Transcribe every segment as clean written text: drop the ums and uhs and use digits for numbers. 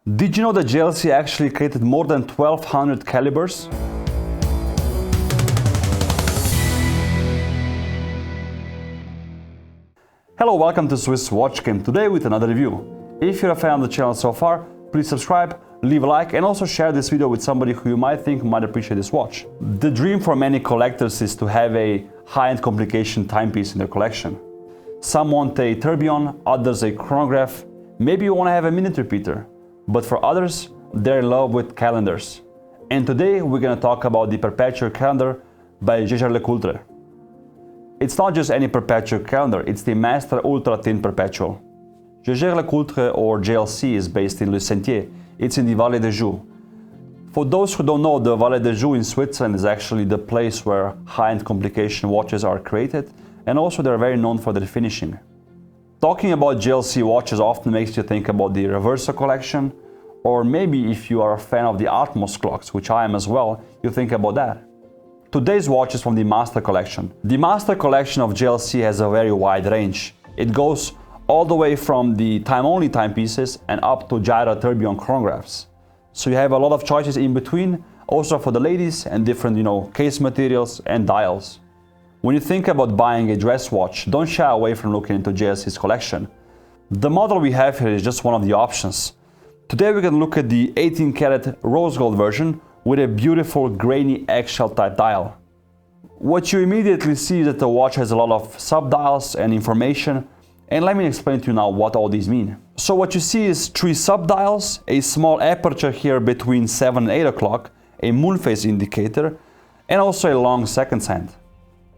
Did you know that JLC actually created more than 1200 calibers? Hello, welcome to Swiss Watch Game, today with another review. If you're a fan of the channel so far, please subscribe, leave a like and also share this video with somebody who you might think might appreciate this watch. The dream for many collectors is to have a high-end complication timepiece in their collection. Some want a tourbillon, others a chronograph, maybe you want to have a minute repeater. But for others, they're in love with calendars. And today we're going to talk about the Perpetual calendar by Jaeger-LeCoultre. It's not just any Perpetual calendar, it's the Master Ultra Thin Perpetual. Jaeger-LeCoultre, or JLC, is based in Le Sentier. It's in the Vallée de Joux. For those who don't know, the Vallée de Joux in Switzerland is actually the place where high-end complication watches are created, and also they're very known for their finishing. Talking about JLC watches often makes you think about the Reverso collection, or maybe if you are a fan of the Atmos clocks, which I am as well, you think about that. Today's watch is from the Master collection. The Master collection of JLC has a very wide range. It goes all the way from the time-only timepieces and up to gyro tourbillon chronographs. So you have a lot of choices in between, also for the ladies, and different, case materials and dials. When you think about buying a dress watch, don't shy away from looking into JLC's collection. The model we have here is just one of the options. Today we're going to look at the 18 karat rose gold version with a beautiful grainy eggshell type dial. What you immediately see is that the watch has a lot of sub-dials and information, and let me explain to you now what all these mean. So what you see is 3 sub-dials, a small aperture here between 7 and 8 o'clock, a moon phase indicator, and also a long seconds hand.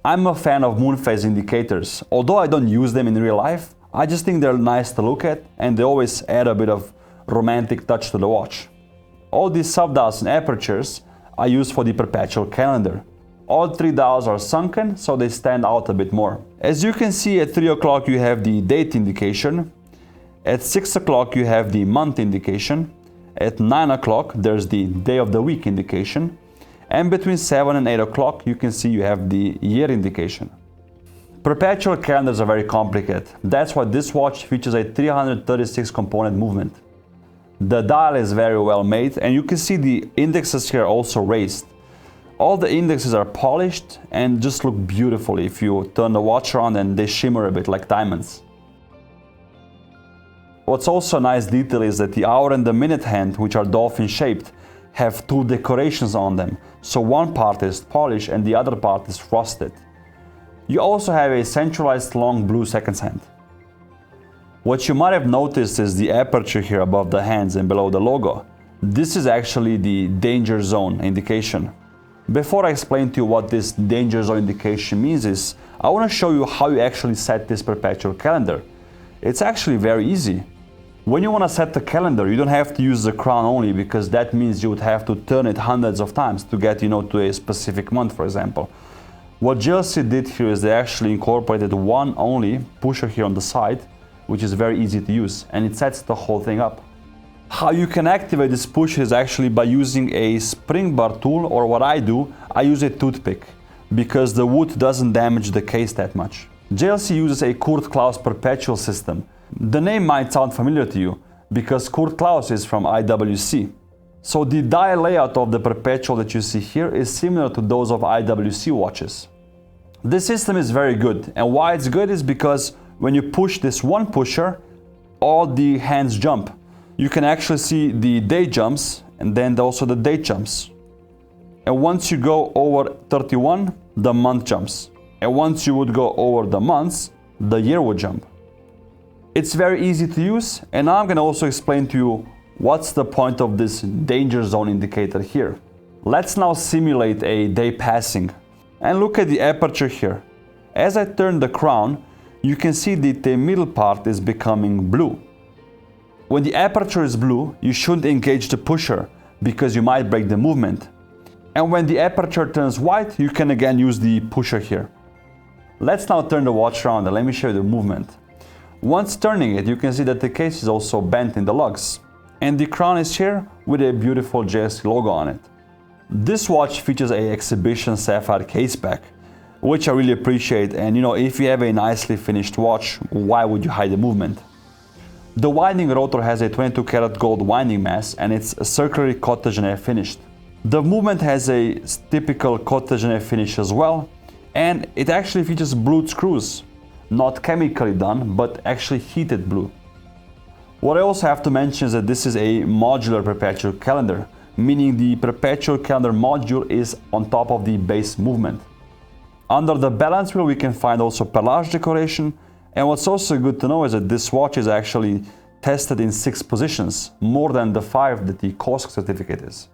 I'm a fan of moon phase indicators. Although I don't use them in real life, I just think they're nice to look at and they always add a bit of romantic touch to the watch. All these sub-dials and apertures are used for the Perpetual calendar. All 3 dials are sunken, so they stand out a bit more. As you can see, at 3 o'clock you have the date indication. At 6 o'clock you have the month indication. At 9 o'clock there's the day of the week indication. And between 7 and 8 o'clock you can see you have the year indication. Perpetual calendars are very complicated. That's why this watch features a 336 component movement. The dial is very well made and you can see the indexes here also raised. All the indexes are polished and just look beautiful if you turn the watch around and they shimmer a bit like diamonds. What's also a nice detail is that the hour and the minute hand, which are dolphin shaped, have 2 decorations on them. So one part is polished and the other part is frosted. You also have a centralized long blue seconds hand. What you might have noticed is the aperture here above the hands and below the logo. This is actually the danger zone indication. Before I explain to you what this danger zone indication means I want to show you how you actually set this Perpetual calendar. It's actually very easy. When you want to set the calendar, you don't have to use the crown only, because that means you would have to turn it hundreds of times to get to a specific month, for example. What JLC did here is they actually incorporated one only pusher here on the side, which is very easy to use, and it sets the whole thing up. How you can activate this pusher is actually by using a spring bar tool, or what I do, I use a toothpick, because the wood doesn't damage the case that much. JLC uses a Klaus Perpetual system. The name might sound familiar to you, because Klaus is from IWC. So the dial layout of the Perpetual that you see here is similar to those of IWC watches. This system is very good, and why it's good is because when you push this one pusher, all the hands jump. You can actually see the day jumps and then also the date jumps. And once you go over 31, the month jumps. And once you would go over the months, the year would jump. It's very easy to use, and now I'm going to also explain to you what's the point of this danger zone indicator here. Let's now simulate a day passing and look at the aperture here. As I turn the crown, you can see that the middle part is becoming blue. When the aperture is blue, you shouldn't engage the pusher because you might break the movement. And when the aperture turns white, you can again use the pusher here. Let's now turn the watch around and let me show you the movement. Once turning it, you can see that the case is also bent in the lugs. And the crown is here with a beautiful JLC logo on it. This watch features a exhibition sapphire case back, which I really appreciate, and if you have a nicely finished watch, why would you hide the movement? The winding rotor has a 22 karat gold winding mass and it's circularly Côte de Genève finished. The movement has a typical Côte de Genève finish as well, and it actually features blued screws. Not chemically done, but actually heated blue. What I also have to mention is that this is a modular perpetual calendar, meaning the perpetual calendar module is on top of the base movement. Under the balance wheel we can find also perlage decoration, and what's also good to know is that this watch is actually tested in 6 positions, more than the 5 that the COSC certificate is.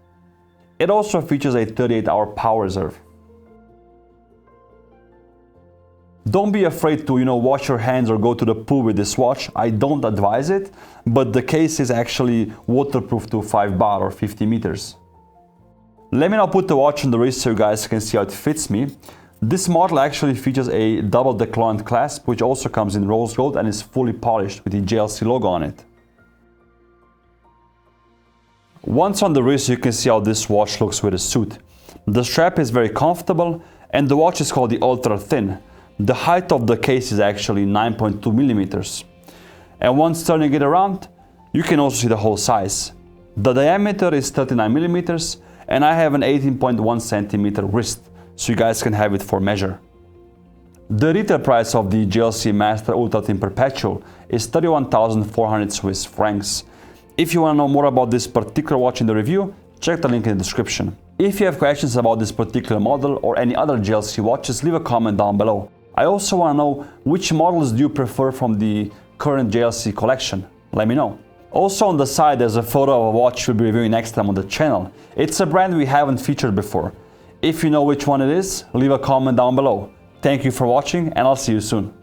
It also features a 38-hour power reserve. Don't be afraid to, wash your hands or go to the pool with this watch. I don't advise it, but the case is actually waterproof to 5 bar or 50 meters. Let me now put the watch on the wrist so you guys can see how it fits me. This model actually features a double declined clasp, which also comes in rose gold and is fully polished with the JLC logo on it. Once on the wrist, you can see how this watch looks with a suit. The strap is very comfortable and the watch is called the Ultra Thin. The height of the case is actually 9.2 millimeters. And once turning it around, you can also see the whole size. The diameter is 39 millimeters and I have an 18.1 centimeter wrist, so you guys can have it for measure. The retail price of the JLC Master Ultra Thin Perpetual is 31,400 Swiss francs. If you want to know more about this particular watch in the review, check the link in the description. If you have questions about this particular model or any other JLC watches, leave a comment down below. I also want to know which models do you prefer from the current JLC collection. Let me know. Also on the side there's a photo of a watch we'll be reviewing next time on the channel. It's a brand we haven't featured before. If you know which one it is, leave a comment down below. Thank you for watching and I'll see you soon.